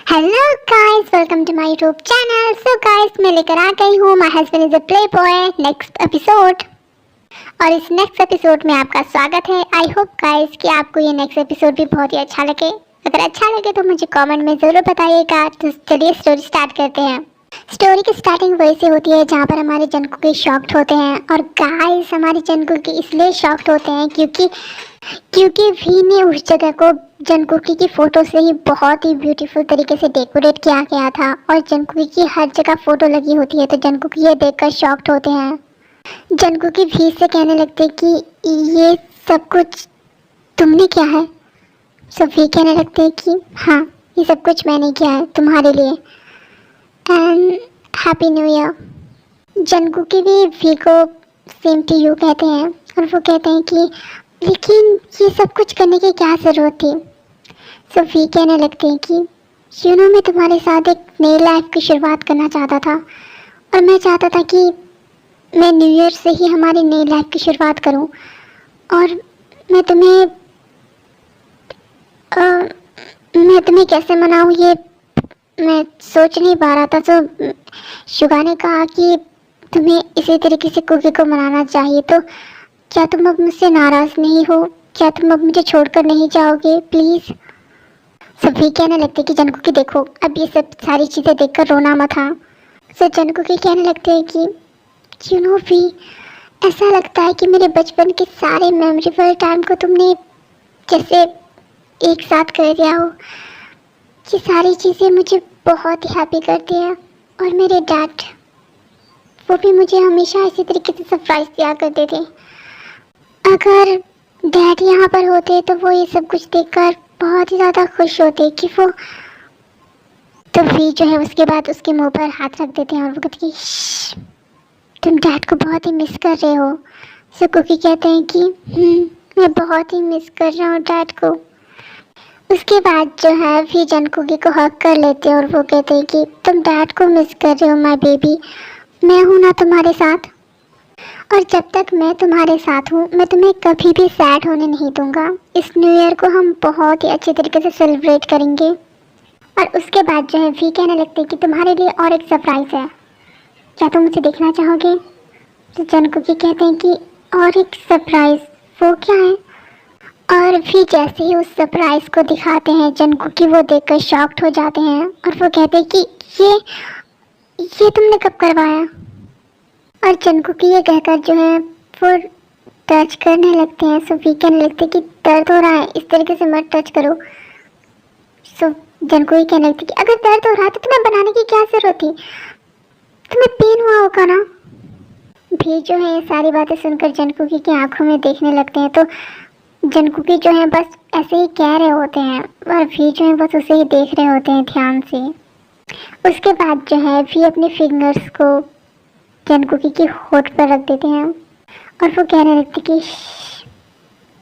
Hello guys, welcome to my YouTube channel. So guys, मैं लेकर आ गई हूँ my husband is a playboy next episode. और इस नेक्स्ट एपिसोड में आपका स्वागत है। आई होप गाइस कि आपको ये नेक्स्ट एपिसोड भी बहुत ही अच्छा लगे। अगर अच्छा लगे तो मुझे कमेंट में ज़रूर बताइएगा। तो चलिए स्टोरी स्टार्ट करते हैं। स्टोरी की स्टार्टिंग वैसे होती है जहाँ पर हमारे जनकुकी शॉक्ड होते हैं। और गाइस, हमारे जनकुकी इसलिए शॉक्ड होते हैं क्योंकि वी ने उस जगह को जनकुकी की फ़ोटो से ही बहुत ही ब्यूटीफुल तरीके से डेकोरेट किया गया था। और जनकुकी की हर जगह फ़ोटो लगी होती है, तो जनकुकी ये देखकर शॉक्ड होते हैं। जनकुकी वी से कहने लगते कि ये सब कुछ तुमने किया है। सो वी कहने लगते हैं कि हाँ, ये सब कुछ मैंने किया है तुम्हारे लिए, एंड हैप्पी न्यू ईयर। जनकुकी भी वी को सेम टू यू कहते हैं। और वो कहते हैं कि लेकिन ये सब कुछ करने की क्या ज़रूरत थी। सो वी कहने लगते हैं कि मैं तुम्हारे साथ एक नई लाइफ की शुरुआत करना चाहता था। और मैं चाहता था कि मैं न्यू ईयर से ही हमारी नई लाइफ की शुरुआत करूं। और मैं तुम्हें कैसे मनाऊं, ये मैं सोच नहीं पा रहा था। तो शुगा ने कहा कि तुम्हें इसी तरीके से कुकी को मनाना चाहिए। तो क्या तुम अब मुझसे नाराज़ नहीं हो? क्या तुम अब मुझे छोड़कर नहीं जाओगे प्लीज़? सभी कहने लगते कि जनकुकी देखो, अब ये सब सारी चीज़ें देखकर रोना मत। हाँ। सो जनकुकी कहने लगते हैं कि भी ऐसा लगता है कि मेरे बचपन के सारे मेमोरेबल टाइम को तुमने जैसे एक साथ कर दिया हो। ये सारी चीज़ें मुझे बहुत ही हैप्पी करती है। और मेरे डैड, वो भी मुझे हमेशा इसी तरीके से सरप्राइज दिया करते थे। अगर डैड यहाँ पर होते तो वो ये सब कुछ देखकर बहुत ही ज़्यादा खुश होते कि वो, तो वी जो है उसके बाद उसके मुंह पर हाथ रख देते हैं और वो कहते कि तुम डैड को बहुत ही मिस कर रहे हो। सो कुकी कहते हैं कि मैं बहुत ही मिस कर रहा हूँ डैड को। उसके बाद जो है वी जनकुकी को हक कर लेते हैं और वो कहते हैं कि तुम डैड को मिस कर रहे हो माय बेबी, मैं हूँ ना तुम्हारे साथ। और जब तक मैं तुम्हारे साथ हूँ, मैं तुम्हें कभी भी सैड होने नहीं दूंगा। इस न्यू ईयर को हम बहुत ही अच्छे तरीके से सेलिब्रेट करेंगे। और उसके बाद जो है वी कहने लगते हैं कि तुम्हारे लिए और एक सरप्राइज़ है, क्या तुम उसे देखना चाहोगे? तो जनकुकी कहते हैं कि और एक सरप्राइज़, वो क्या है? और वी जैसे ही उस सरप्राइज़ को दिखाते हैं, जनकुकी वो देखकर शॉक्ड हो जाते हैं। और वो कहते हैं कि ये तुमने कब करवाया? और जनकुकी ये कहकर जो है वो टच करने लगते हैं। सो वी कहने लगते हैं कि दर्द हो रहा है, इस तरीके से मत टच करो। सो जनकुकी कहने लगती कि अगर दर्द हो रहा है तो तुम्हें बनाने की क्या ज़रूरत थी? तुम्हें पेन हुआ होगा ना। भी जो है ये सारी बातें सुनकर जनकुकी की आंखों में देखने लगते हैं। तो जनकुकी जो है बस ऐसे ही कह रहे होते हैं और भी जो है बस उसे ही देख रहे होते हैं ध्यान से। उसके बाद जो है भी अपने फिंगर्स को जनकुकी की होठ पर रख देते हैं और वो कहने लगते कि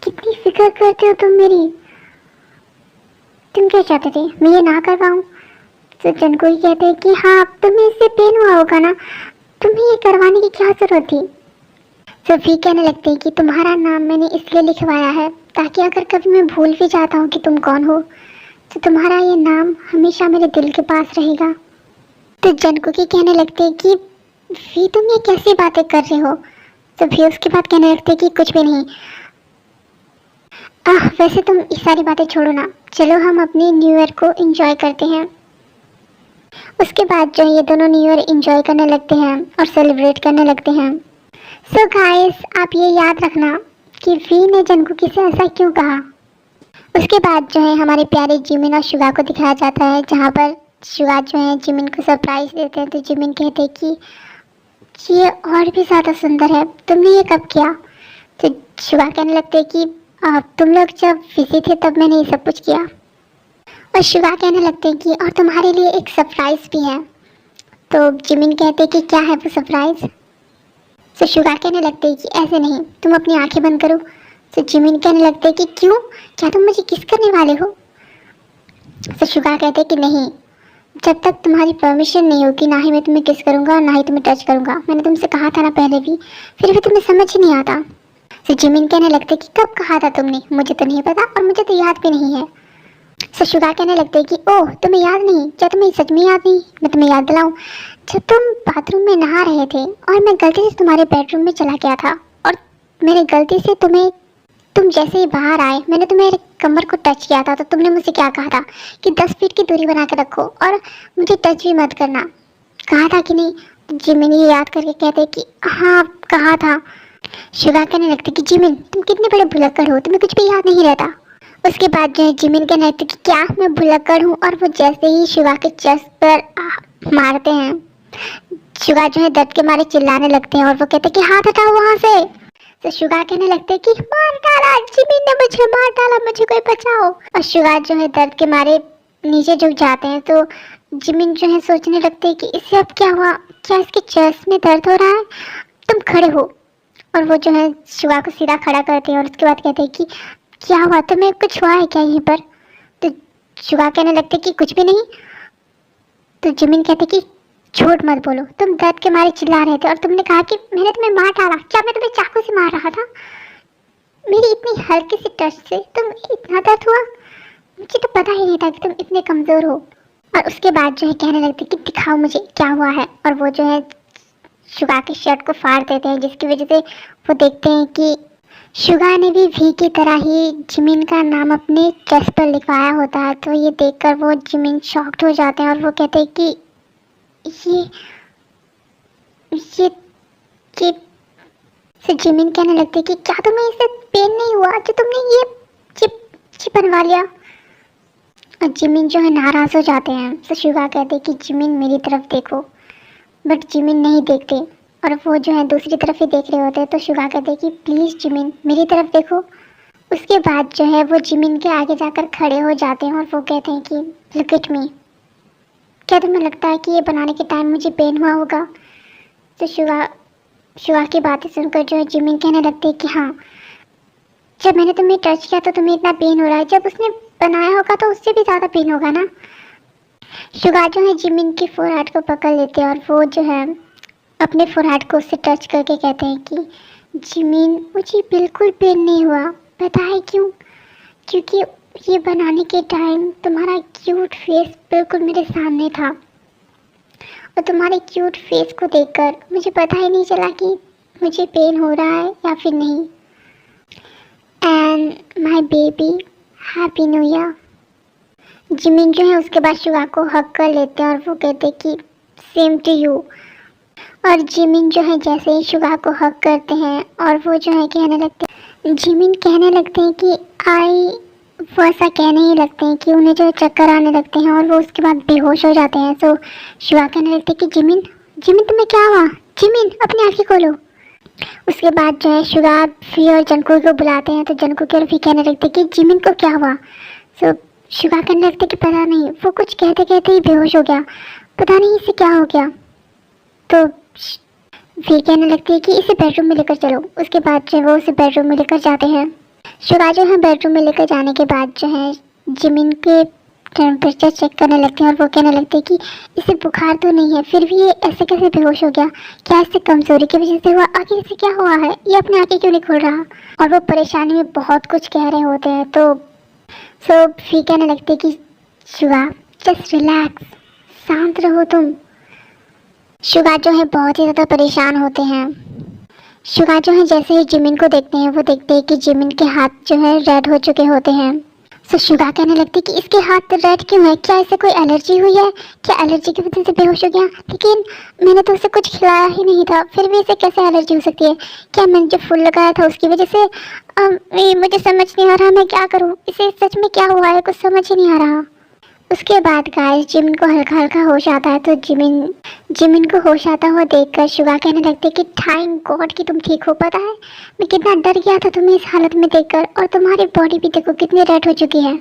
कितनी फिक्र करते हो तुम मेरी। तुम क्या चाहते थे, मैं ये ना करवाऊँ? तो जनकुकी कहते हैं कि हाँ, तुम्हें इससे पेन हुआ होगा ना, तुम्हें ये करवाने की क्या ज़रूरत थी? तो वी कहने लगते हैं कि तुम्हारा नाम मैंने इसलिए लिखवाया है ताकि अगर कभी मैं भूल भी जाता हूँ कि तुम कौन हो, तो तुम्हारा ये नाम हमेशा मेरे दिल के पास रहेगा। तो जनकुकी कहने लगते हैं कि वी तुम ये कैसी बातें कर रहे हो? तो भी उसके बाद कहने लगते हैं कि कुछ भी नहीं। वैसे तुम ये सारी बातें छोड़ो ना, चलो हम अपनी न्यू ईयर को एंजॉय करते हैं। उसके बाद जो ये दोनों न्यू ईयर एंजॉय करने लगते हैं और सेलिब्रेट करने लगते हैं। सो गाइस, आप ये याद रखना कि वी ने जनकुकी से ऐसा क्यों कहा। उसके बाद जो है हमारे प्यारे जिमिन और शुगा को दिखाया जाता है, जहाँ पर शुगा जो है जिमिन को सरप्राइज देते हैं। तो जिमिन कहते हैं कि ये और भी ज़्यादा सुंदर है, तुमने ये कब किया? तो शुगा कहने लगते हैं कि तुम लोग जब बिजी थे तब मैंने ये सब कुछ किया। और शुगा कहने लगते हैं कि और तुम्हारे लिए एक सरप्राइज़ भी है। तो जिमिन कहते हैं कि क्या है वो सरप्राइज़? तो शुगा कहने लगते हैं कि ऐसे नहीं, तुम अपनी आंखें बंद करो। तो जिमिन कहने लगते हैं कि क्यों, क्या तुम मुझे किस करने वाले हो? तो शुगा कहते हैं कि नहीं, जब तक तुम्हारी परमिशन नहीं होगी ना ही मैं तुम्हें किस करूँगा और ना ही तुम्हें टच करूँगा। मैंने तुमसे कहा था ना पहले भी, फिर भी तुम्हें समझ ही नहीं आता। तो जिमिन कहने लगते कि कब कहा था तुमने? मुझे तो नहीं पता और मुझे तो याद भी नहीं है। तो शुगा कहने लगते हैं कि ओह तुम्हें याद नहीं, क्या तुम्हें सच में याद नहीं? मैं तुम्हें याद दिलाऊं, जब तुम बाथरूम में नहा रहे थे और मैं गलती से तुम्हारे बेडरूम में चला गया था और मैंने गलती से तुम जैसे ही बाहर आए मैंने तुम्हारे कमर को टच किया था, तो तुमने मुझसे क्या कहा था कि 10 फीट की दूरी बना के रखो और मुझे टच भी मत करना, कहा था कि नहीं? जिमिन ये याद करके कहते कि हाँ कहा था। शुगा कहने लगते कि जिमिन तुम कितने बड़े भुलक्कड़ हो, तुम्हें कुछ भी याद नहीं रहता। उसके बाद जो है जिमिन कहने लगते कि क्या मैं भुलक्कड़ हूँ, और वो जैसे ही शुगा के चेस्ट पर मारते हैं, शुगा जो है दर्द के मारे चिल्लाने लगते हैं और वो कहते कि हाथ हटाओ वहाँ से। तो शुगा कहने लगते हैं कि मार डाला, जिमिन ने मुझे मार डाला, मुझे कोई बचाओ। और शुगा जो है दर्द के मारे नीचे झुक जाते हैं। तो जिमिन जो है सोचने लगते हैं कि इससे अब क्या हुआ, क्या इसके चेस्ट में दर्द हो रहा है? तुम खड़े हो। और वो जो है शुगा को सीधा खड़ा करते हैं और उसके बाद कहते हैं कि क्या हुआ, तुम्हें कुछ हुआ है क्या यहीं पर? तो शुगा कहने लगते कि कुछ भी नहीं। तो जिमिन कहते कि झूठ मत बोलो, तुम दर्द के मारे चिल्ला रहे थे और तुमने कहा कि मैंने तुम्हें मार डाला। क्या मैं तुम्हें चाकू से मार रहा था? मेरी इतनी हल्की सी टच से तुम इतना दर्द हुआ? मुझे तो पता ही नहीं था कि तुम इतने कमजोर हो। और उसके बाद जो है कहने लगते कि दिखाओ मुझे क्या हुआ है। और वो जो है शुगा की शर्ट को फाड़ देते हैं, जिसकी वजह से वो देखते हैं कि शुगा ने भी वी की तरह ही जिमिन का नाम अपने चेस्ट पर लिखवाया होता है। तो ये देखकर वो जिमिन शॉक्ड हो जाते हैं और वो कहते हैं कि ये ये ये से जिमिन कहने लगते कि क्या तुम्हें इससे पेन नहीं हुआ जो तुमने ये चिप चिप बनवा लिया? और जिमिन जो है नाराज हो जाते हैं। तो शुगा कहते कि जिमिन मेरी तरफ देखो, बट जिमिन नहीं देखते और वो जो है दूसरी तरफ ही देख रहे होते हैं। तो शुगा कहते कि प्लीज़ जिमिन मेरी तरफ देखो। उसके बाद जो है वो जिमिन के आगे जाकर खड़े हो जाते हैं और वो कहते हैं कि लुक एट मी, क्या तुम्हें लगता है कि ये बनाने के टाइम मुझे पेन हुआ होगा? तो शुगा की बातें सुनकर जो है जिमिन कहने लगते हैं कि हाँ, जब मैंने तुम्हें टच किया तो तुम्हें इतना पेन हो रहा है, जब उसने बनाया होगा तो उससे भी ज़्यादा पेन होगा ना। शुगा जो है जिमिन की फोरहेड को पकड़ लेते हैं और वो जो है अपने फोरहेड को उससे टच करके कहते हैं कि जिमिन मुझे बिल्कुल पेन नहीं हुआ, पता है क्यों? क्योंकि ये बनाने के टाइम तुम्हारा क्यूट फेस बिल्कुल मेरे सामने था और तुम्हारे क्यूट फेस को देखकर मुझे पता ही नहीं चला कि मुझे पेन हो रहा है या फिर नहीं। And my baby, happy new year. Jimin जो है उसके बाद शुगा को हक कर लेते हैं और वो कहते कि सेम टू यू। और जिमिन जो है जैसे ही शुगा को हक करते हैं और वो जो है कहने लगते हैं, जिमिन कहने लगते हैं कि वो ऐसा कहने ही लगते हैं कि उन्हें जो है चक्कर आने लगते हैं और वो उसके बाद बेहोश हो जाते हैं। तो शुगा कहने लगते हैं कि जिमिन जिमिन तुम्हें क्या हुआ? जिमिन अपनी आँखें खोलो। उसके बाद जो है शुगा फी और जनकू को बुलाते हैं। तो जनकू के भी कहने लगते कि जिमिन को क्या हुआ? तो शुगा कहने लगते कि पता नहीं, वो कुछ कहते कहते ही बेहोश हो गया, पता नहीं इसे क्या हो गया। तो वी कहने लगती है कि इसे बेडरूम में लेकर चलो। उसके बाद जो वो उसे बेडरूम में लेकर जाते हैं। शुगा जो है बेडरूम में लेकर जाने के बाद जो है जिमिन के टेम्परेचर चेक करने लगते हैं और वो कहने लगते हैं कि इसे बुखार तो नहीं है, फिर भी ये ऐसे कैसे बेहोश हो गया? क्या इससे कमजोरी की वजह से हुआ? आखिर इसे क्या हुआ है? ये अपने आंखें क्यों नहीं खोल रहा? और वो परेशानी में बहुत कुछ कह रहे होते हैं। तो वी कहने लगते कि शुगा जस्ट रिलैक्स, शांत रहो तुम। शुगा जो है बहुत ही ज़्यादा परेशान होते हैं। शुगा जो है जैसे ही जिमिन को देखते हैं वो देखते हैं कि जिमिन के हाथ जो है रेड हो चुके होते हैं। तो शुगा कहने लगती कि इसके हाथ रेड क्यों है? क्या इसे कोई एलर्जी हुई है? क्या एलर्जी की वजह से बेहोश हो गया? लेकिन मैंने तो उसे कुछ खिलाया ही नहीं था, फिर भी इसे कैसे एलर्जी हो सकती है? क्या मैंने जो फूल लगाया था उसकी वजह से? मुझे समझ नहीं आ रहा मैं क्या करूँ, इसे सच में क्या हुआ है, कुछ समझ ही नहीं आ रहा। उसके बाद गाइस जिमिन को हल्का हल्का होश आता है। तो जिमिन को होश आता हुआ देखकर शुगा कहने लगते कि थैंक गॉड कि तुम ठीक हो। पता है मैं कितना डर गया था तुम्हें इस हालत में देखकर, और तुम्हारी बॉडी भी देखो कितनी रेड हो चुकी है।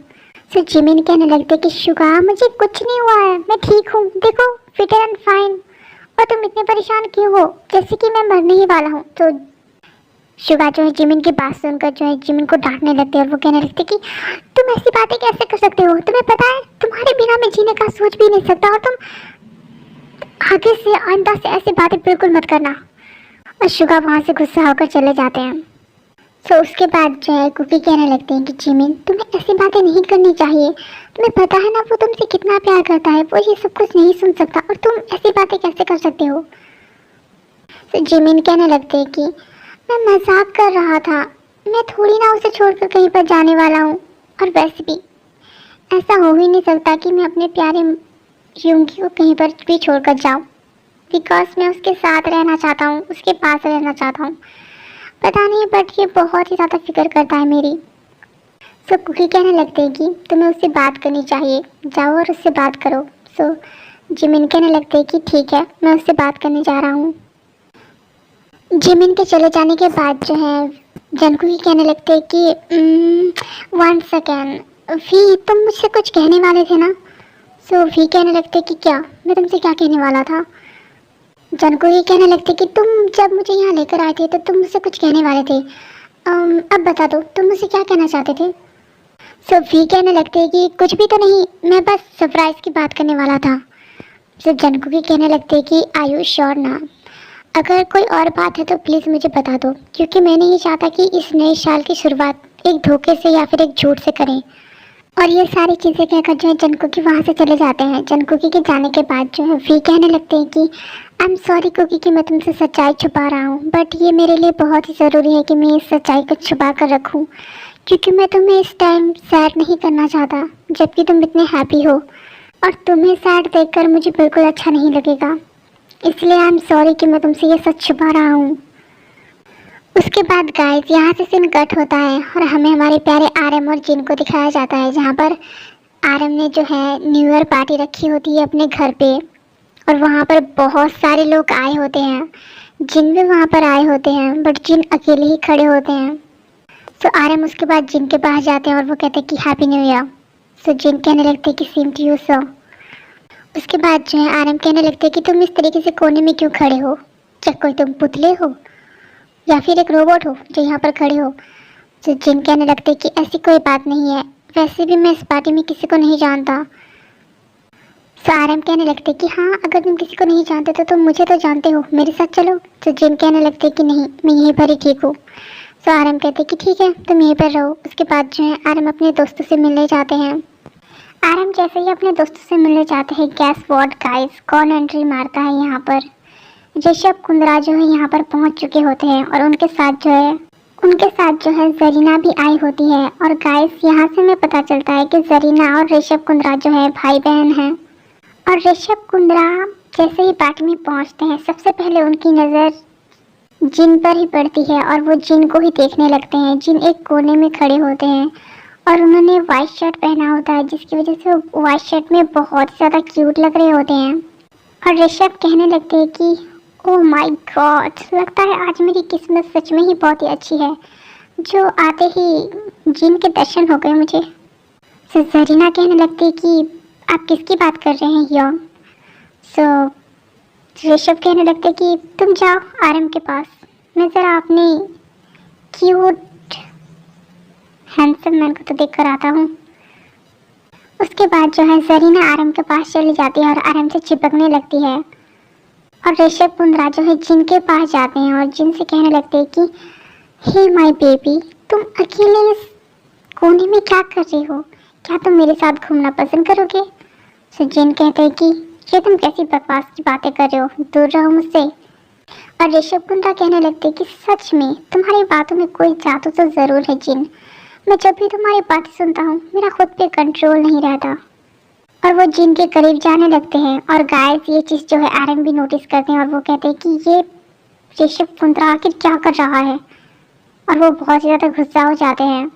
तो जिमिन कहने लगते कि शुगा मुझे कुछ नहीं हुआ है, मैं ठीक हूँ, देखो फिट एंड फाइन, और तुम इतने परेशान क्यों हो जैसे कि मैं मरने ही वाला हूँ। तो शुगा जो है जिमिन की बात सुनकर जो है जिमिन को डांटने लगते हैं और वो कहने लगते कि तुम ऐसी बातें कैसे कर सकते हो? तुम्हें पता है तुम्हारे बिना मैं जीने का सोच भी नहीं सकता, और तुम आगे से आइंदा से ऐसी बातें बिल्कुल मत करना। और शुगा वहाँ से गुस्सा होकर चले जाते हैं। सो उसके बाद जो है कुकी कहने लगते हैं कि जिमिन तुम्हें ऐसी बातें नहीं करनी चाहिए, तुम्हें पता है ना वो तुमसे कितना प्यार करता है, वो ये सब कुछ नहीं सुन सकता और तुम ऐसी बातें कैसे कर सकते हो। तो जिमिन कहने लगते हैं कि मैं मजाक कर रहा था, मैं थोड़ी ना उसे छोड़कर कहीं पर जाने वाला हूँ, और वैसे भी ऐसा हो ही नहीं सकता कि मैं अपने प्यारे यूंगी को कहीं पर भी छोड़कर जाऊँ, बिकॉज मैं उसके साथ रहना चाहता हूँ, उसके पास रहना चाहता हूँ। पता नहीं बट ये बहुत ही ज़्यादा फिक्र करता है मेरी। सो कुकी कहने लगते हैं कि तुम्हें उससे बात करनी चाहिए, जाओ और उससे बात करो। सो जिमिन कहने लगते हैं कि ठीक है, मैं उससे बात करने जा रहा हूँ। जिमिन के चले जाने के बाद जो है जनकुकी कहने लगते हैं कि 1 सेकेंड, वी तुम मुझसे कुछ कहने वाले थे ना। सो वी कहने लगते कि क्या, मैं तुमसे क्या कहने वाला था। जनकुकी कहने लगते कि तुम जब मुझे यहाँ लेकर आए थे तो तुम मुझसे कुछ कहने वाले थे, अब बता दो तुम मुझसे क्या कहना चाहते थे। सो वी कहने लगते हैं कि कुछ भी तो नहीं, मैं बस सरप्राइज की बात करने वाला था। सो जनकुकी कहने लगते हैं कि आर यू श्योर ना, अगर कोई और बात है तो प्लीज़ मुझे बता दो, क्योंकि मैं नहीं चाहता कि इस नए साल की शुरुआत एक धोखे से या फिर एक झूठ से करें। और ये सारी चीज़ें कहकर जो है जनकुकी वहाँ से चले जाते हैं। जनकुकी के जाने के बाद जो है वी कहने लगते हैं कि आई एम सॉरी कुकी कि मैं तुमसे सच्चाई छुपा रहा हूँ, बट ये मेरे लिए बहुत ही ज़रूरी है कि मैं इस सच्चाई को छुपा कर रखूँ, क्योंकि मैं तुम्हें इस टाइम सैड नहीं करना चाहता जबकि तुम इतने हैप्पी हो, और तुम्हें सैड देखकर मुझे बिल्कुल अच्छा नहीं लगेगा, इसलिए आई एम सॉरी कि मैं तुमसे ये सच छुपा रहा हूँ। उसके बाद गाइस यहाँ से सीन कट होता है और हमें हमारे प्यारे आरएम और जिन को दिखाया जाता है, जहाँ पर आरएम ने जो है न्यू ईयर पार्टी रखी होती है अपने घर पे, और वहाँ पर बहुत सारे लोग आए होते हैं, जिन भी वहाँ पर आए होते हैं, बट जिन अकेले ही खड़े होते हैं। सो आरएम उसके बाद जिन के पास जाते हैं और वो कहते हैं कि हैप्पी न्यू ईयर। सो जिन कहने लगते हैं कि सेम टू यू सर। उसके बाद जो है आरएम कहने लगते हैं कि तुम इस तरीके से कोने में क्यों खड़े हो, क्या कोई तुम पुतले हो या फिर एक रोबोट हो जो यहाँ पर खड़े हो। तो जिन कहने लगते कि ऐसी कोई बात नहीं है, वैसे भी मैं इस पार्टी में किसी को नहीं जानता। सो आरएम कहने लगते कि हाँ, अगर तुम किसी को नहीं जानते तो तुम मुझे तो जानते हो, मेरे साथ चलो। तो जिन कहने लगते कि नहीं, मैं यहीं पर ही ठीक हूँ। सो आरएम कहते कि ठीक है, तुम यहीं पर रहो। उसके बाद जो है आरएम अपने दोस्तों से मिलने जाते हैं। आरएम जैसे ही अपने दोस्तों से मिलने जाते हैं, गैस व्हाट गाइस, कौन एंट्री मारता है यहाँ पर। ऋषभ कुंद्रा जो है यहाँ पर पहुँच चुके होते हैं और उनके साथ जो है जरीना भी आई होती है। और गाइस यहाँ से हमें पता चलता है कि जरीना और ऋषभ कुंद्रा जो है भाई बहन हैं। और ऋषभ कुंद्रा जैसे ही पार्टी में पहुँचते हैं, सबसे पहले उनकी नज़र जिन पर ही पड़ती है और वो जिन को ही देखने लगते हैं। जिन एक कोने में खड़े होते हैं और उन्होंने वाइट शर्ट पहना होता है, जिसकी वजह से वो वाइट शर्ट में बहुत ज़्यादा क्यूट लग रहे होते हैं। और ऋषभ कहने लगते हैं कि ओह माय गॉड, लगता है आज मेरी किस्मत सच में ही बहुत ही अच्छी है, जो आते ही जिन के दर्शन हो गए मुझे। सो जरीना कहने लगती है कि आप किसकी बात कर रहे हैं योंग। सो ऋषभ कहने लगते कि तुम जाओ आरएम के पास, मैं ज़रा अपने क्यूट हैंडसम मैन को तो देख कर आता हूँ। उसके बाद जो है जरीना आरएम के पास चली जाती है और आरएम से चिपकने लगती है। और ऋषभ कुंद्रा जो है जिन के पास जाते हैं और जिन से कहने लगते हैं कि हे माय बेबी, तुम अकेले इस कोने में क्या कर रही हो, क्या तुम मेरे साथ घूमना पसंद करोगे। सो जिन कहते हैं कि ये तुम कैसी बकवास की बातें कर रहे हो, दूर रहो मुझसे। और ऋषभ कुंद्रा कहने लगते कि सच में तुम्हारी बातों में कोई जादू तो ज़रूर है जिन, मैं जब भी तुम्हारी बातें सुनता हूँ मेरा खुद पे कंट्रोल नहीं रहता। और वो जिन के करीब जाने लगते हैं। और गाइस ये चीज़ जो है आरएम भी नोटिस करते हैं और वो कहते हैं कि ये ऋषभ कुंद्रा आखिर क्या कर रहा है, और वो बहुत ज़्यादा गुस्सा हो जाते हैं।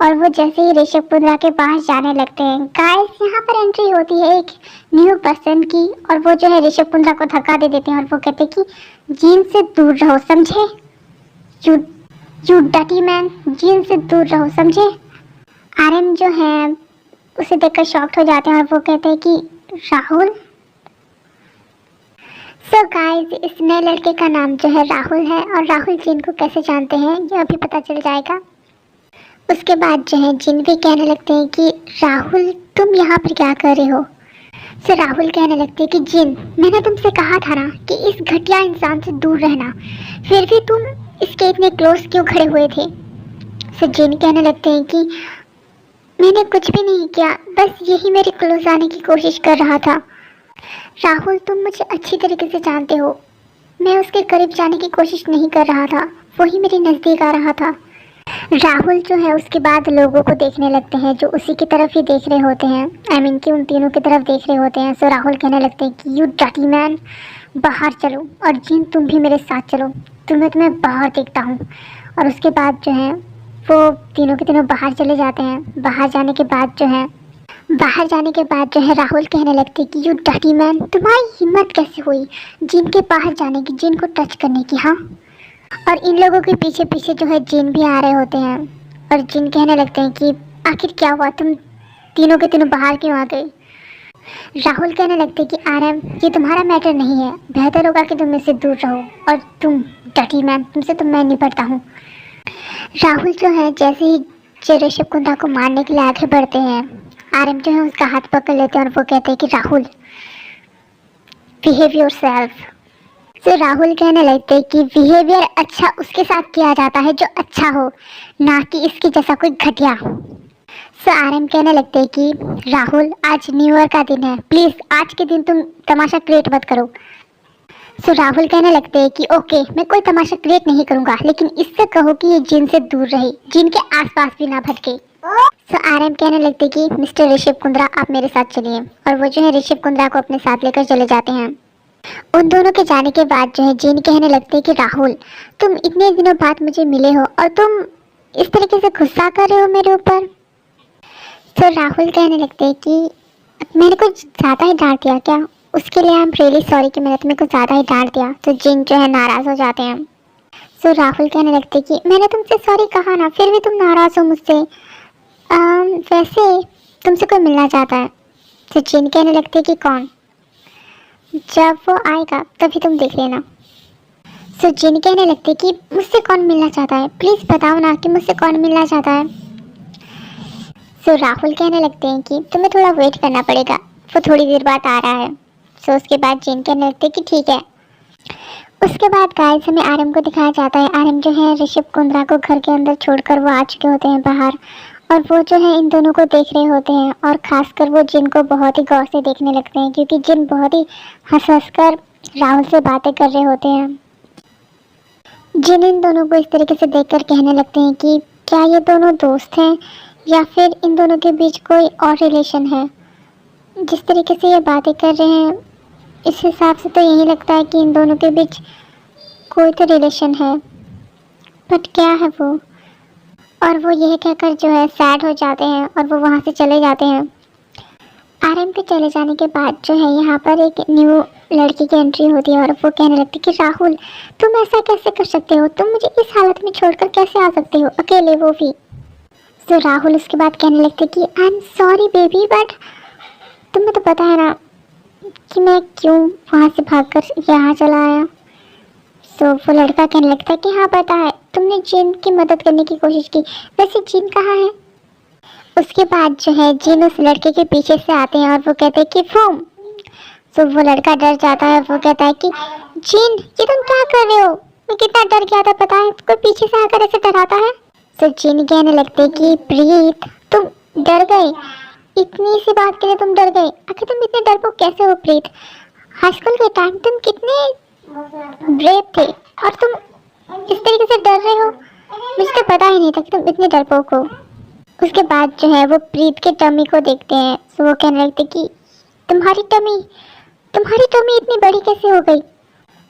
और वो जैसे ही ऋषभ कुंद्रा के पास जाने लगते हैं, गाइस यहाँ पर एंट्री होती है एक न्यू पर्सन की, और वो जो है ऋषभ कुंद्रा को धक्का दे देते हैं और वो कहते हैं कि जिन से दूर रहो, समझे, यू डर्टी मैन, जिन से दूर रहो, समझे। आरएम जो है उसे देखकर शॉक्ड हो जाते हैं और वो कहते हैं कि राहुल। सो गाइस इस नए लड़के का नाम जो है राहुल है, और राहुल जिन को कैसे जानते हैं ये अभी पता चल जाएगा। उसके बाद जो है जिन भी कहने लगते हैं कि राहुल तुम यहाँ पर क्या कर रहे हो। सो राहुल कहने लगते हैं कि जिन, मैंने तुमसे कहा था ना कि इस घटिया इंसान से दूर रहना, फिर भी तुम इसके इतने क्लोज क्यों खड़े हुए थे। सो जिन कहने लगते हैं कि मैंने कुछ भी नहीं किया, बस यही मेरे क्लोज आने की कोशिश कर रहा था। राहुल, तुम मुझे अच्छी तरीके से जानते हो, मैं उसके करीब जाने की कोशिश नहीं कर रहा था, वही मेरे नज़दीक आ रहा था। राहुल जो है उसके बाद लोगों को देखने लगते हैं जो उसी की तरफ ही देख रहे होते हैं, आई मीन कि उन तीनों की तरफ देख रहे होते हैं। सो राहुल कहने लगते हैं कि यू डर्टी मैन, बाहर चलो, और जिन तुम भी मेरे साथ चलो, तुम्हें बाहर देखता हूँ। और उसके बाद जो है वो तीनों के तीनों बाहर चले जाते हैं। बाहर जाने के बाद जो है राहुल कहने लगते हैं कि यू डर्टी मैन, तुम्हारी हिम्मत कैसे हुई जिन के बाहर जाने की, जिन को टच करने की। हाँ, और इन लोगों के पीछे पीछे जो है जिन भी आ रहे होते हैं। और जिन कहने लगते हैं कि आखिर क्या हुआ, तुम तीनों के तीनों बाहर क्यों आ गए। राहुल कहने लगते हैं कि आरएम, ये तुम्हारा मैटर नहीं है, बेहतर होगा कि तुम इससे दूर रहो, और तुम डर्टी मैन, तुमसे तो मैं निपटता हूँ। राहुल जो है जैसे ही ऋषभ कुंदा को मारने के लिए आगे बढ़ते हैं, आरएम जो है उसका हाथ पकड़ लेते हैं और वो कहते हैं कि राहुल, बिहेव योरसेल्फ। तो राहुल कहने लगते हैं कि बिहेवियर अच्छा उसके साथ किया जाता है जो अच्छा हो, ना कि इसके जैसा कोई घटिया। सो आरएम कहने लगते हैं कि राहुल, आज न्यू ईयर का दिन है, प्लीज़ आज के दिन तुम तमाशा क्रिएट मत करो। सो राहुल कहने लगते हैं कि ओके, मैं कोई तमाशा क्रिएट नहीं करूँगा, लेकिन इससे कहो कि ये जिन से दूर रहे, जिन के आसपास भी ना भटके। सो आरएम कहने लगते कि मिस्टर ऋषभ कुंद्रा, आप मेरे साथ चलिए। और वो जो है ऋषभ कुंद्रा को अपने साथ लेकर चले जाते हैं। उन दोनों के जाने के बाद जो है जिन कहने लगते कि राहुल, तुम इतने दिनों बाद मुझे मिले हो और तुम इस तरीके से गुस्सा कर रहे हो मेरे ऊपर। तो राहुल कहने लगते हैं कि मैंने कुछ ज़्यादा ही डांट दिया क्या, उसके लिए आई एम रियली सॉरी कि मैंने तुम्हें कुछ ज़्यादा ही डांट दिया। तो जिन जो है नाराज़ हो जाते हैं। तो राहुल कहने लगते कि मैंने तुमसे सॉरी कहा ना, फिर भी तुम नाराज़ हो मुझसे। वैसे तुमसे कोई मिलना चाहता है। तो जिन कहने लगते कि कौन, जब वो आएगा तभी तुम देख लेना। सो जिन कहने लगते कि मुझसे कौन मिलना चाहता है, प्लीज़ बताओ ना कि मुझसे कौन मिलना चाहता है। सो राहुल कहने लगते हैं कि तुम्हें थोड़ा वेट करना पड़ेगा, वो थोड़ी देर बाद आ रहा है। सो उसके बाद जिन कहने लगते कि ठीक है। उसके बाद गाइस हमें आरएम को दिखाया जाता है। आरएम जो है ऋषभ कुंद्रा को घर के अंदर छोड़कर वो आ चुके होते हैं बाहर, और वो जो है इन दोनों को देख रहे होते हैं। और खासकर वो जिन को बहुत ही गौर से देखने लगते हैं, क्योंकि जिन बहुत ही हंस कर राहुल से बातें कर रहे होते हैं। जिन इन दोनों को इस तरीके से देखकर कहने लगते हैं कि क्या ये दोनों दोस्त हैं या फिर इन दोनों के बीच कोई और रिलेशन है। जिस तरीके से ये बातें कर रहे हैं, इस हिसाब से तो यही लगता है कि इन दोनों के बीच कोई तो रिलेशन है, बट क्या है वो। और वो यह कहकर जो है सैड हो जाते हैं और वो वहाँ से चले जाते हैं। आरएम के चले जाने के बाद जो है यहाँ पर एक न्यू लड़की की एंट्री होती है और वो कहने लगती है कि राहुल, तुम ऐसा कैसे कर सकते हो, तुम मुझे इस हालत में छोड़कर कैसे आ सकते हो, अकेले, वो भी। तो राहुल उसके बाद कहने लगते कि I am sorry baby, but तुम्हें तो पता है ना कि मैं क्यों वहाँ से भागकर यहाँ चला आया। तो वो लड़का कहने लगता है कि हाँ पता है, तुमने जिन की मदद करने की कोशिश की, वैसे जिन कहाँ है। उसके बाद जो है जिन उस लड़के के पीछे से आते हैं और वो कहते हैं कि फूम। तो वो लड़का डर जाता है, वो कहता है कि जिन, ये तुम क्या कर रहे हो, मैं कितना डर गया था पता है, कोई पीछे से आकर ऐसे डराता है। तो जिन कहने लगते कि प्रीत, तुम डर गए, इतनी सी बात के लिए तुम डर गए, आखिर तुम इतने डरपोक कैसे हो प्रीत। हाई स्कूल के टाइम तुम कितने ब्रेव थे और तुम इस तरीके से डर रहे हो, मुझे तो पता ही नहीं था कि तुम इतने डरपोक हो। उसके बाद जो है वो प्रीत के टमी को देखते हैं। तो वो कहने लगते कि तुम्हारी टमी इतनी बड़ी कैसे हो गई।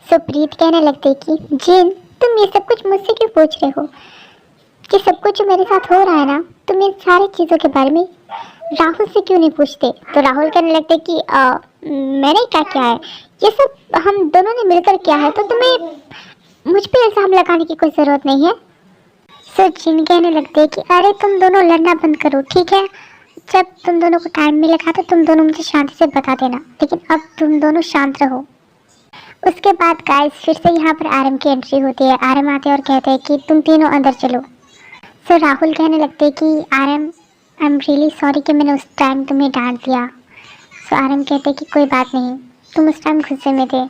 सो प्रीत कहने लगते कि जिन, तुम ये सब कुछ मुझसे क्यों पूछ रहे हो, कि सब कुछ जो मेरे साथ हो रहा है ना, तुम इन सारी चीज़ों के बारे में राहुल से क्यों नहीं पूछते। तो राहुल कहने लगते कि मैंने क्या किया है, ये सब हम दोनों ने मिलकर किया है, तो तुम्हें मुझ पे इल्ज़ाम लगाने की कोई ज़रूरत नहीं है। सो जिन कहने लगते कि अरे तुम दोनों लड़ना बंद करो, ठीक है, जब तुम दोनों को टाइम मिलेगा तो तुम दोनों मुझे शांति से बता देना, लेकिन अब तुम दोनों शांत रहो। उसके बाद गाइस फिर से यहाँ पर आरएम की एंट्री होती है। आरएम आते हैं और कहते हैं कि तुम तीनों अंदर चलो। सो राहुल कहने लगते कि RM, I am really sorry कि मैंने उस टाइम तुम्हें डांट दिया। सो आरएम कहते कि कोई बात नहीं, तुम उस टाइम गुस्से में थे।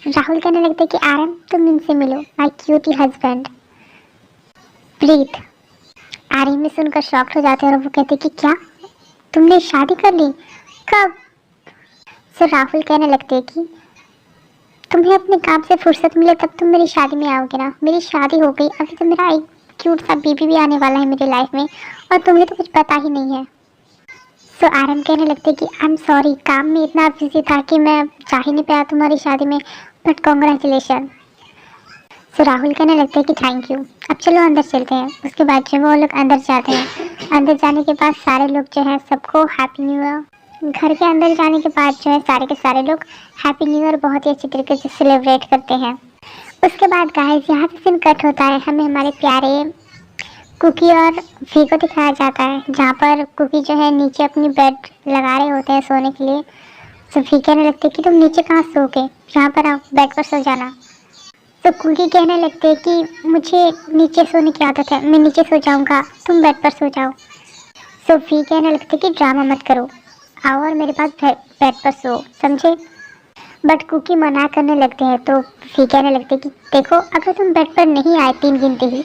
राहुल कहने लगते कि आरएम, तुम इनसे मिलो, माय क्यूटी हस्बैंड। प्रीत, आर्यन भी सुनकर शॉक्ड हो जाते हैं और वो कहते कि क्या तुमने शादी कर ली, कब? सो राहुल कहने लगते कि तुम्हें अपने काम से फुर्सत मिले तब तुम मेरी शादी में आओगे ना। मेरी शादी हो गई, अभी तो मेरा एक क्यूट सा बेबी भी आने वाला है मेरी लाइफ में और तुम्हें तो कुछ पता ही नहीं है। सो आर्यन कहने लगते कि आई एम सॉरी, काम में इतना बिजी था कि मैं जा ही नहीं पाया तुम्हारी शादी में, बट कॉन्ग्रेचुलेशन। सो राहुल कहने लगते हैं कि थैंक यू, अब चलो अंदर चलते हैं। उसके बाद जो वो लोग अंदर जाते हैं, अंदर जाने के बाद सारे लोग जो है सबको हैप्पी न्यू ईयर, घर के अंदर जाने के बाद जो है सारे के सारे लोग हैप्पी न्यू ईयर बहुत ही अच्छी तरीके से सेलिब्रेट करते हैं। उसके बाद गाइस यहाँ से सीन कट होता है, हमें हमारे प्यारे कुकी और वी को दिखाया जाता है, जहाँ पर कुकी जो है नीचे अपनी बेड लगा रहे होते हैं सोने के लिए। तो वी कहने लगते कि तुम नीचे कहाँ सोओगे, यहाँ पर आओ बेड पर सो जाना। तो कुकी कहने लगते हैं कि मुझे नीचे सोने की आदत है, मैं नीचे सो जाऊँगा, तुम बेड पर सो जाओ। तो वी कहने लगते कि ड्रामा मत करो, आओ और मेरे पास बेड पर सो, समझे? बट कुकी मना करने लगते हैं। तो वी कहने लगते कि देखो अगर तुम बेड पर नहीं आए 3 गिनते ही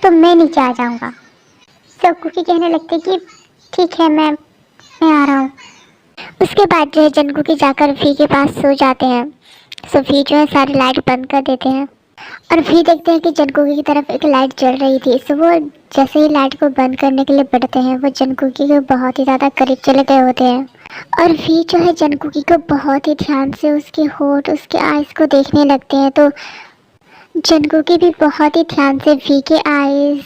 तो मैं नीचे आ जाऊँगा। तो कुकी कहने लगते कि ठीक है, मैं आ रहा हूँ। उसके बाद जो है जनकुकी जाकर वी के पास सो जाते हैं। सो वी जो है सारी लाइट बंद कर देते हैं और वी देखते हैं कि जनकुकी की तरफ एक लाइट जल रही थी। सो वो जैसे ही लाइट को बंद करने के लिए बढ़ते हैं, वो जनकुकी के बहुत ही ज़्यादा करीब चले गए होते हैं और वी जो है जनकुकी को बहुत ही ध्यान से उसके होठ, उसके आइज़ को देखने लगते हैं। तो जनकुकी भी बहुत ही ध्यान से वी के आइज़,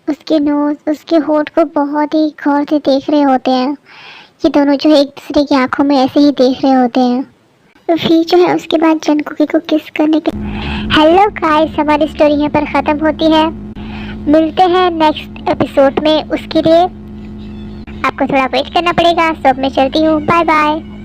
उसके नोज, उसके होठ को बहुत ही गौर से देख रहे होते हैं। ये दोनों जो है एक दूसरे की आंखों में ऐसे ही देख रहे होते हैं। तो फिर जो है उसके बाद जनकुकी को किस करने के। हेलो गाइस, हमारी स्टोरी यहाँ पर ख़त्म होती है। मिलते हैं नेक्स्ट एपिसोड में, उसके लिए आपको थोड़ा वेट करना पड़ेगा। सो अब मैं चलती हूँ, बाय बाय।